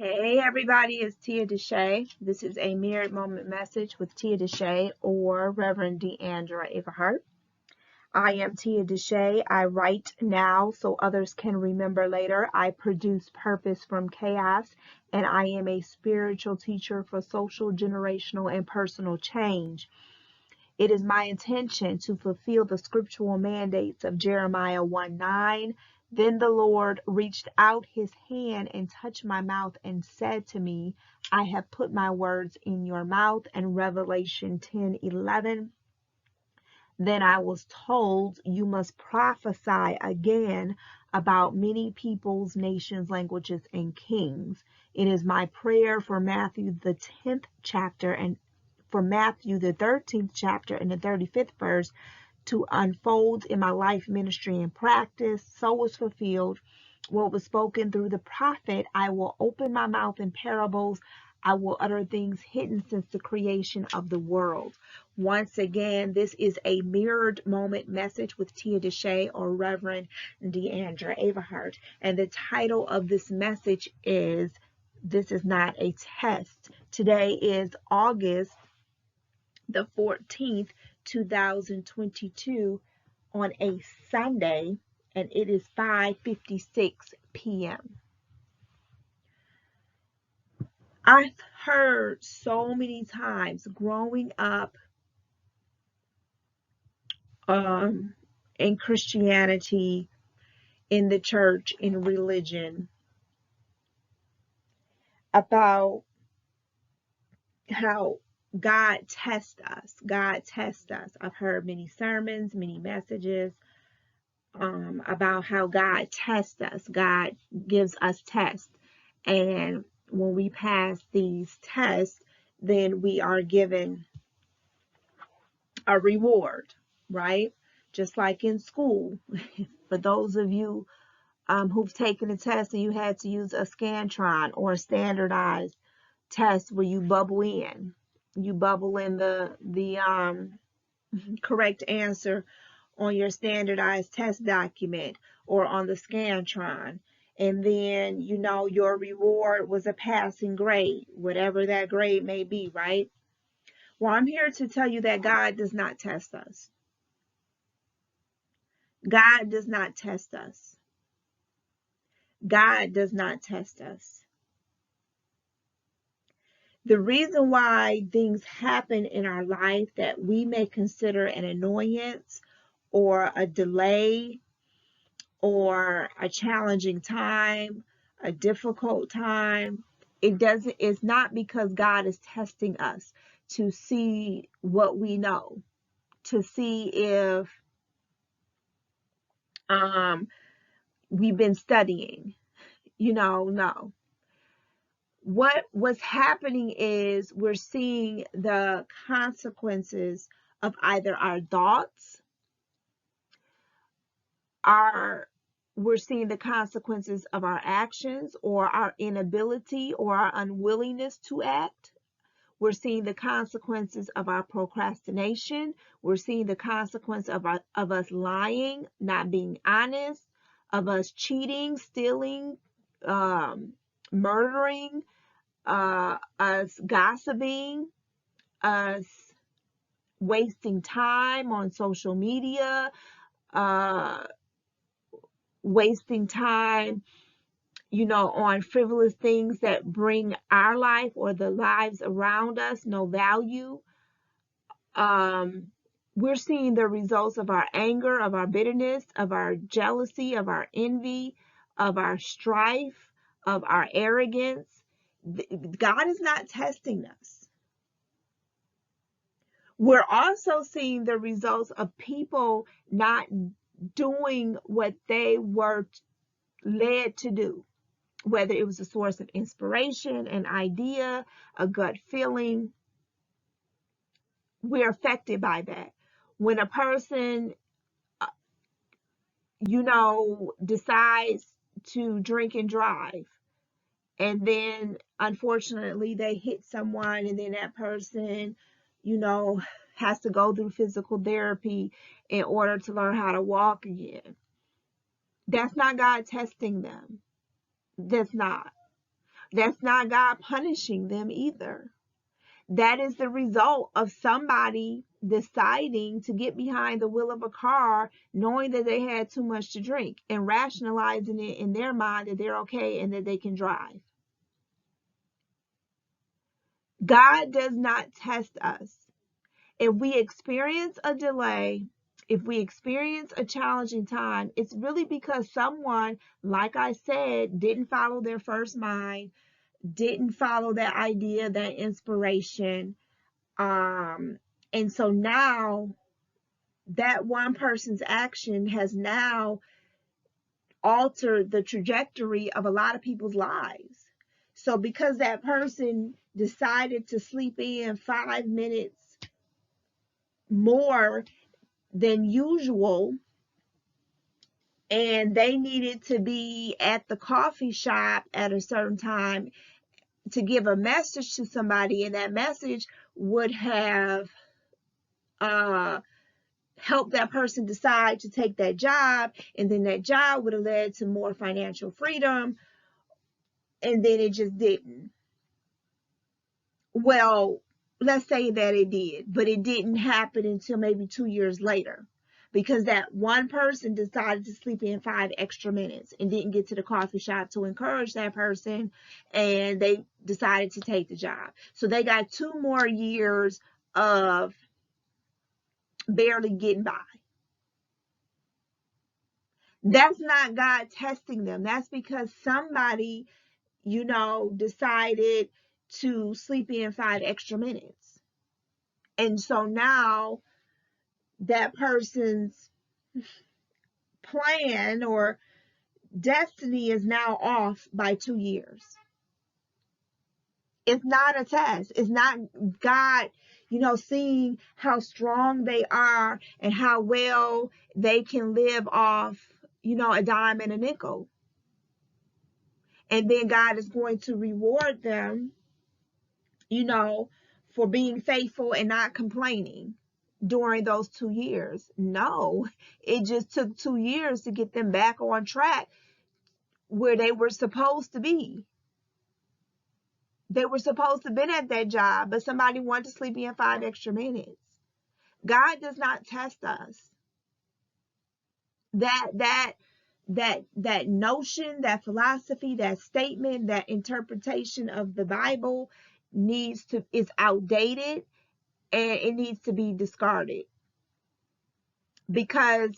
Hey everybody, it's Tia DeShay. This is a Mirrored Moment Message with Tia DeShay or Reverend Deandra Everhart. I am Tia DeShay. I write now so others can remember later. I produce purpose from chaos, and I am a spiritual teacher for social, generational, and personal change. It is my intention to fulfill the scriptural mandates of Jeremiah 1:9. Then the Lord reached out his hand and touched my mouth and said to me, I have put my words in your mouth. And Revelation 10:11. Then I was told, you must prophesy again about many peoples, nations, languages, and kings. It is my prayer for Matthew, the 10th chapter, and for Matthew, the 13th chapter and the 35th verse to unfold in my life, ministry, and practice. So was fulfilled what was spoken through the prophet. I will open my mouth in parables. I will utter things hidden since the creation of the world. Once again, this is a mirrored moment message with Tia DeShay or Reverend Deandra Everhart. And the title of this message is, This is Not a Test. Today is August the 14th, 2022 on a Sunday, and it is 5:56 p.m. I've heard so many times growing up in Christianity, in the church, in religion, about how God tests us. God tests us. I've heard many sermons, many messages about how God tests us. God gives us tests. And when we pass these tests, then we are given a reward, right? Just like in school. For those of you who've taken a test and you had to use a Scantron or a standardized test where you bubble in. You bubble in the correct answer on your standardized test document or on the Scantron. And then, your reward was a passing grade, whatever that grade may be, right? Well, I'm here to tell you that God does not test us. God does not test us. God does not test us. The reason why things happen in our life that we may consider an annoyance or a delay or a challenging time, a difficult time, it's not because God is testing us to see what we know, to see if we've been studying, no. What's happening is we're seeing the consequences of either our thoughts, we're seeing the consequences of our actions or our inability or our unwillingness to act. We're seeing the consequences of our procrastination. We're seeing the consequence of us lying, not being honest, of us cheating, stealing, murdering, us gossiping, us wasting time on social media, wasting time, on frivolous things that bring our life or the lives around us no value. We're seeing the results of our anger, of our bitterness, of our jealousy, of our envy, of our strife, of our arrogance. God is not testing us. We're also seeing the results of people not doing what they were led to do, whether it was a source of inspiration, an idea, a gut feeling. We're affected by that. When a person, decides to drink and drive, and then unfortunately they hit someone, and then that person, has to go through physical therapy in order to learn how to walk again. That's not God testing them. That's not. That's not God punishing them either. That is the result of somebody deciding to get behind the wheel of a car knowing that they had too much to drink and rationalizing it in their mind that they're okay and that they can drive. God does not test us. If we experience a delay, if we experience a challenging time, it's really because someone, like I said, didn't follow their first mind, didn't follow that idea, that inspiration. And so now that one person's action has now altered the trajectory of a lot of people's lives. So because that person decided to sleep in 5 minutes more than usual, and they needed to be at the coffee shop at a certain time to give a message to somebody, and that message would have helped that person decide to take that job, and then that job would have led to more financial freedom, and then it just didn't. Well, let's say that it did, but it didn't happen until maybe 2 years later, because that one person decided to sleep in 5 extra minutes and didn't get to the coffee shop to encourage that person, and they decided to take the job. So they got 2 more years of barely getting by. That's not God testing them. That's because somebody, decided to sleep in 5 extra minutes. And so now that person's plan or destiny is now off by 2 years. It's not a test. It's not God, seeing how strong they are and how well they can live off, a dime and a nickel. And then God is going to reward them, for being faithful and not complaining during those 2 years. No, it just took 2 years to get them back on track where they were supposed to be. They were supposed to have been at that job, but somebody wanted to sleep in 5 extra minutes. God does not test us. That notion, that philosophy, that statement, that interpretation of the Bible is outdated, and it needs to be discarded, because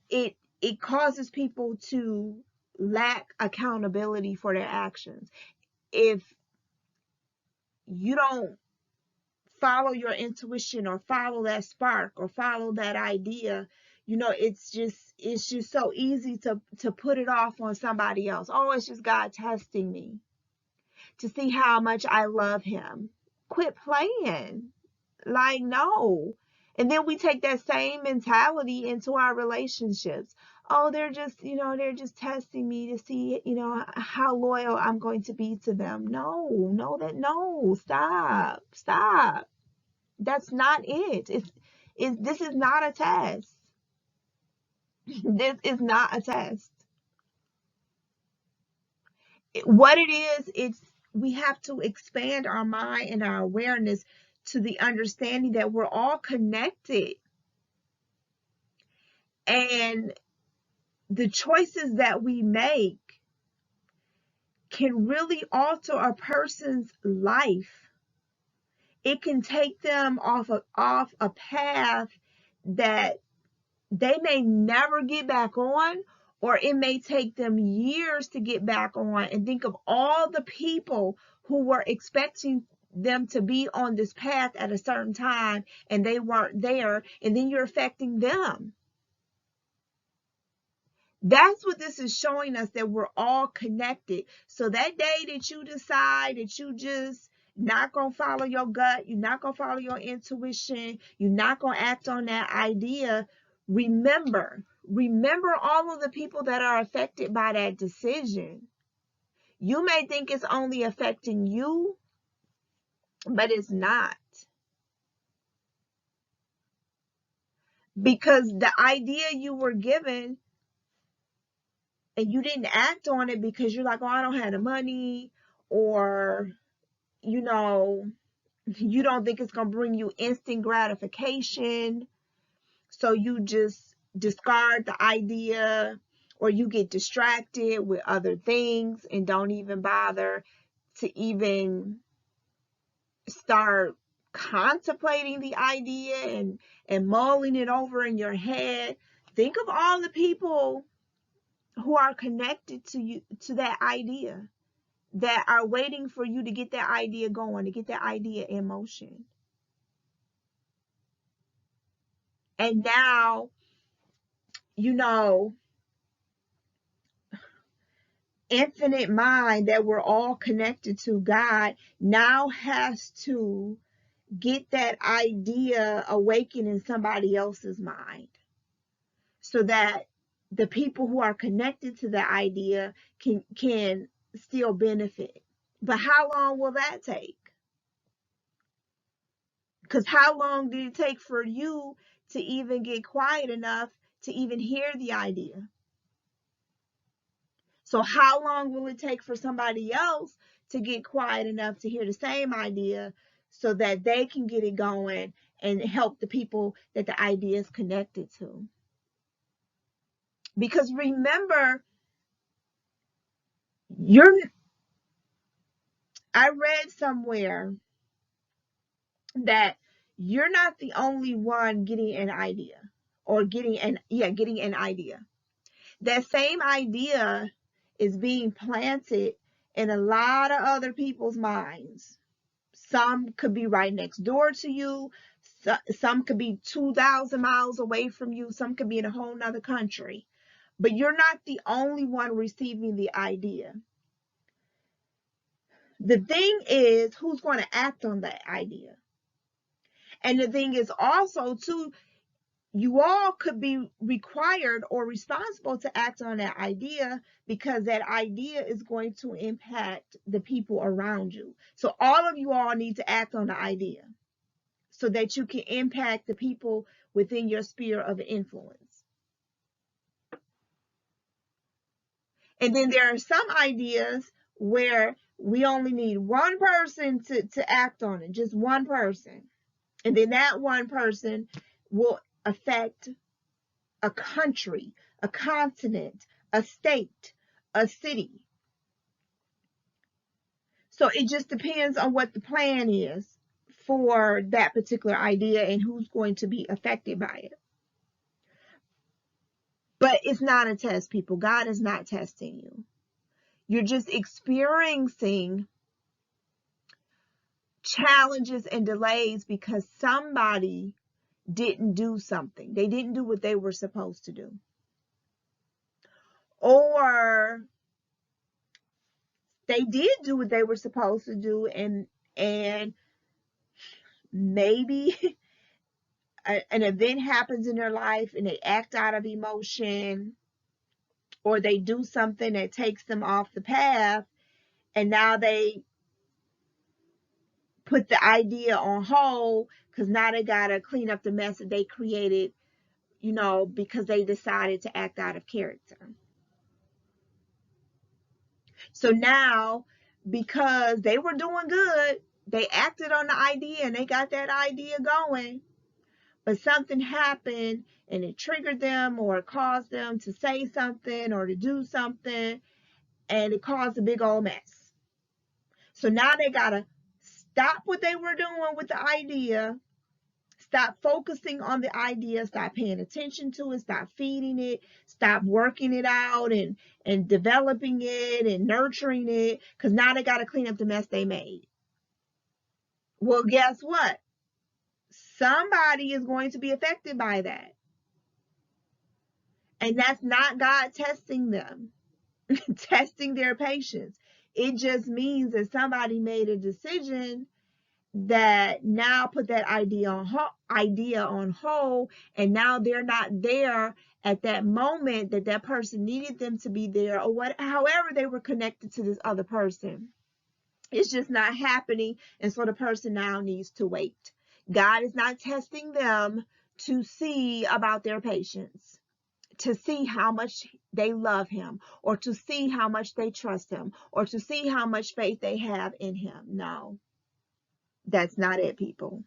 it causes people to lack accountability for their actions. If you don't follow your intuition or follow that spark or follow that idea, it's just so easy to put it off on somebody else. Oh, it's just God testing me to see how much I love him. Quit playing. Like, no. And then we take that same mentality into our relationships. Oh, they're just testing me to see, how loyal I'm going to be to them. No, stop. That's not it. This is not a test. This is not a test. What it is, we have to expand our mind and our awareness to the understanding that we're all connected. And the choices that we make can really alter a person's life. It can take them off a path that they may never get back on, or it may take them years to get back on. And think of all the people who were expecting them to be on this path at a certain time and they weren't there, and then you're affecting them. That's what this is showing us, that we're all connected. So that day that you decide that you just not going to follow your gut, you're not going to follow your intuition, you're not going to act on that idea, remember all of the people that are affected by that decision. You may think it's only affecting you, but it's not. Because the idea you were given and you didn't act on it because you're like, oh, I don't have the money, or, you know, you don't think it's going to bring you instant gratification. So you just discard the idea, or you get distracted with other things and don't even bother to even start contemplating the idea and mulling it over in your head. Think of all the people who are connected to you, to that idea, that are waiting for you to get that idea going, to get that idea in motion. And now, you know, infinite mind that we're all connected to, God, now has to get that idea awakened in somebody else's mind, so that the people who are connected to the idea can still benefit. But how long will that take? Because how long did it take for you to even get quiet enough to even hear the idea? So how long will it take for somebody else to get quiet enough to hear the same idea, so that they can get it going and help the people that the idea is connected to? Because remember, I read somewhere that you're not the only one getting an idea, or getting an idea. That same idea is being planted in a lot of other people's minds. Some could be right next door to you. Some could be 2,000 miles away from you. Some could be in a whole nother country. But you're not the only one receiving the idea. The thing is, who's going to act on that idea? And the thing is also, too, you all could be required or responsible to act on that idea, because that idea is going to impact the people around you. So all of you all need to act on the idea, so that you can impact the people within your sphere of influence. And then there are some ideas where we only need one person to act on it, just one person. And then that one person will affect a country, a continent, a state, a city. So it just depends on what the plan is for that particular idea and who's going to be affected by it. But it's not a test, people. God is not testing you. You're just experiencing challenges and delays because somebody didn't do something. They didn't do what they were supposed to do. Or they did do what they were supposed to do, and maybe an event happens in their life and they act out of emotion, or they do something that takes them off the path, and now they put the idea on hold because now they got to clean up the mess that they created, because they decided to act out of character. So now, because they were doing good, they acted on the idea and they got that idea going, but something happened and it triggered them, or it caused them to say something or to do something, and it caused a big old mess. So now they got to stop what they were doing with the idea, stop focusing on the idea, stop paying attention to it, stop feeding it, stop working it out and developing it and nurturing it, because now they got to clean up the mess they made. Well, guess what? Somebody is going to be affected by that. And that's not God testing them, testing their patience. It just means that somebody made a decision that now put that idea on hold, and now they're not there at that moment that person needed them to be there, or however they were connected to this other person. It's just not happening, and so the person now needs to wait. God is not testing them to see about their patience, to see how much they love him, or to see how much they trust him, or to see how much faith they have in him. No, that's not it, people.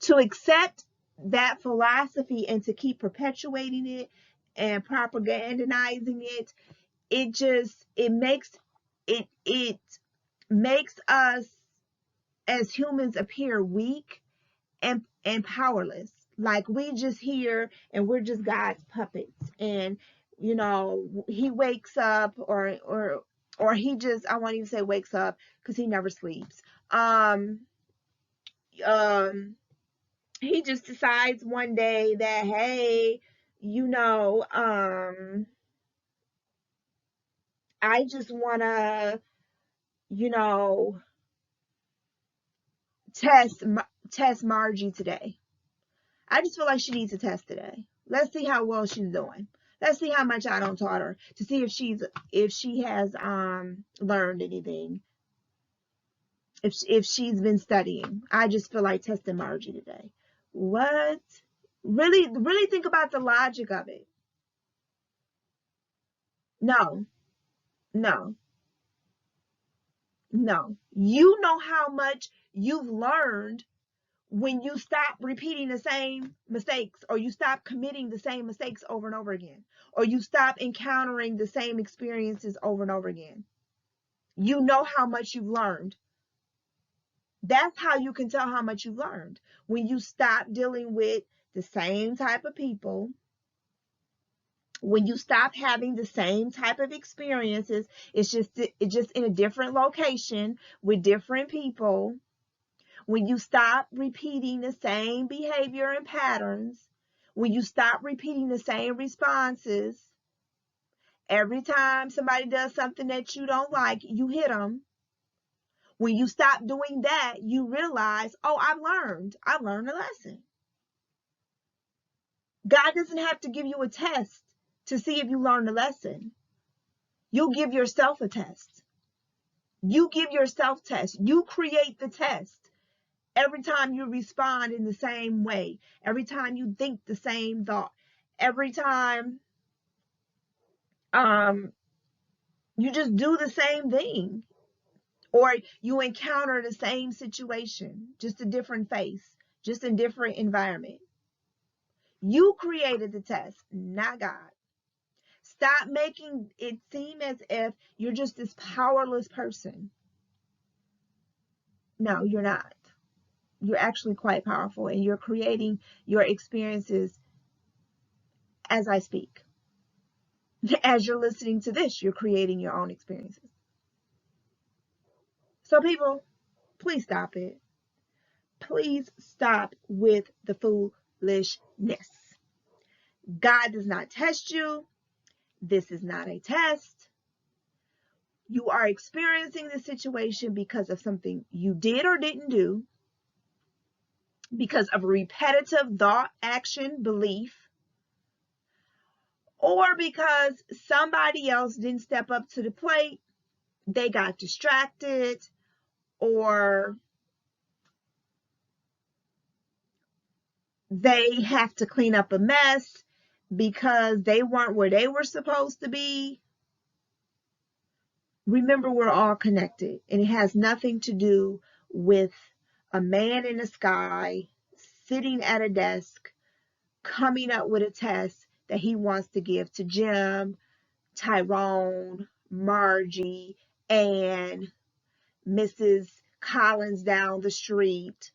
To accept that philosophy and to keep perpetuating it and propagandizing it, it makes us as humans appear weak and powerless. Like we just here and we're just God's puppets. And he wakes up or he just, I won't even say wakes up because he never sleeps. He just decides one day that, hey, I just want to, test Margie today. I just feel like she needs a test today. Let's see how well she's doing. Let's see how much I don't taught her to see if she has learned anything. If she's been studying. I just feel like testing Margie today. What? Really think about the logic of it. No. You know how much you've learned when you stop repeating the same mistakes, or you stop committing the same mistakes over and over again, or you stop encountering the same experiences over and over again. You know how much you've learned. That's how you can tell how much you've learned. When you stop dealing with the same type of people, when you stop having the same type of experiences, it's just in a different location with different people. When you stop repeating the same behavior and patterns, when you stop repeating the same responses, every time somebody does something that you don't like, you hit them. When you stop doing that, you realize, oh, I've learned a lesson. God doesn't have to give you a test to see if you learned a lesson. You'll give yourself a test. You give yourself tests. You create the test. Every time you respond in the same way, every time you think the same thought, every time you just do the same thing, or you encounter the same situation, just a different face, just a different environment. You created the test, not God. Stop making it seem as if you're just this powerless person. No, you're not. You're actually quite powerful, and you're creating your experiences as I speak. As you're listening to this, you're creating your own experiences. So people, please stop it. Please stop with the foolishness. God does not test you. This is not a test. You are experiencing the situation because of something you did or didn't do, because of a repetitive thought, action, belief, or because somebody else didn't step up to the plate, they got distracted, or they have to clean up a mess because they weren't where they were supposed to be. Remember, we're all connected, and it has nothing to do with a man in the sky sitting at a desk coming up with a test that he wants to give to Jim, Tyrone, Margie, and Mrs. Collins down the street,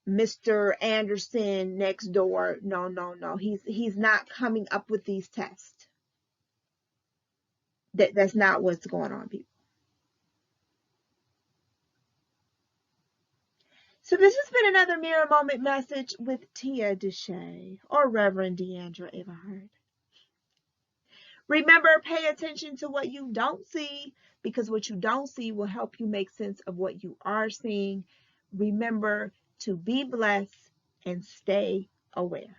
Mr. Anderson next door. No. He's not coming up with these tests. That's not what's going on, people. So this has been another Mirror Moment message with Tia DeShay, or Reverend Deandra Everhart. Remember, pay attention to what you don't see, because what you don't see will help you make sense of what you are seeing. Remember to be blessed and stay aware.